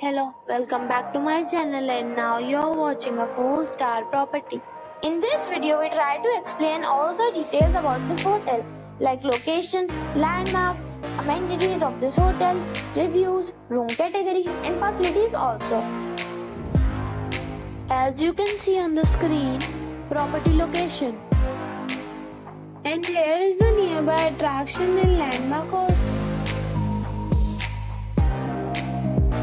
Hello, welcome back to my channel and now you're watching a 4-star property. In this video, we try to explain all the details about this hotel like location, landmark, amenities of this hotel, reviews, room category and facilities also. As you can see on the screen, property location. And here is the nearby attraction and landmark also.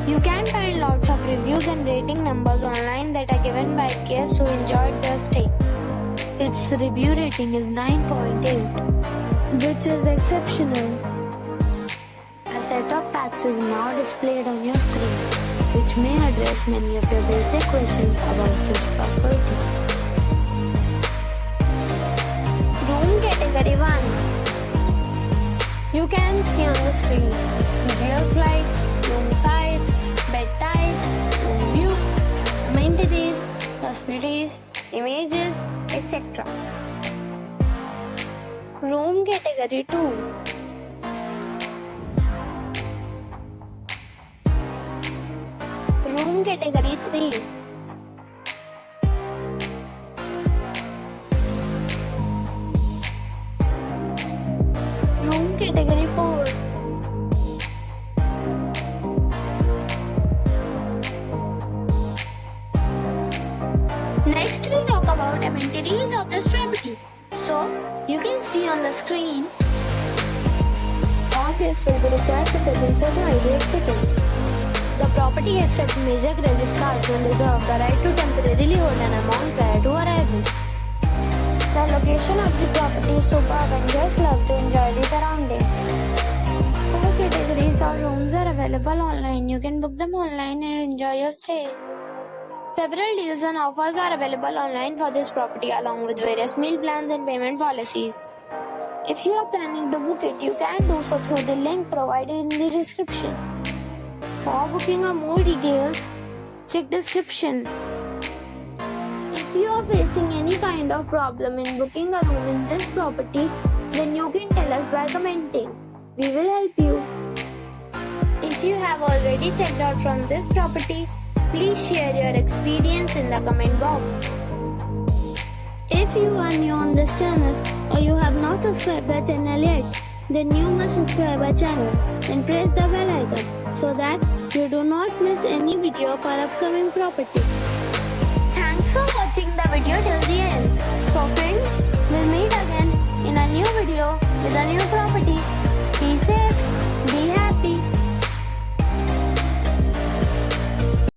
You can find lots of reviews and rating numbers online that are given by guests who enjoyed their stay. Its review rating is 9.8, which is exceptional. A set of facts is now displayed on your screen, which may address many of your basic questions about this property. Room category 1. You can see on the screen details like room size, bed type, room view, amenities, facilities, images, etc. Room category 2. Room category 3. Room category 4. Next we talk about amenities of this property. So, you can see on the screen. All guests will be required to present photo ID at check-in. The property accepts major credit cards and reserves the right to temporarily hold an amount prior to arrival. The location of the property is superb and guests love to enjoy the surroundings. 4 categories of rooms are available online. You can book them online and enjoy your stay. Several deals and offers are available online for this property along with various meal plans and payment policies. If you are planning to book it, you can do so through the link provided in the description. For booking or more details, check description. If you are facing any kind of problem in booking a room in this property, then you can tell us by commenting. We will help you. If you have already checked out from this property, please share your experience in the comment box. If you are new on this channel or you have not subscribed the channel yet, then you must subscribe our channel and press the bell icon so that you do not miss any video of our upcoming property. Thanks for watching the video till the end. So friends, we'll meet again in a new video with a new property. Be safe.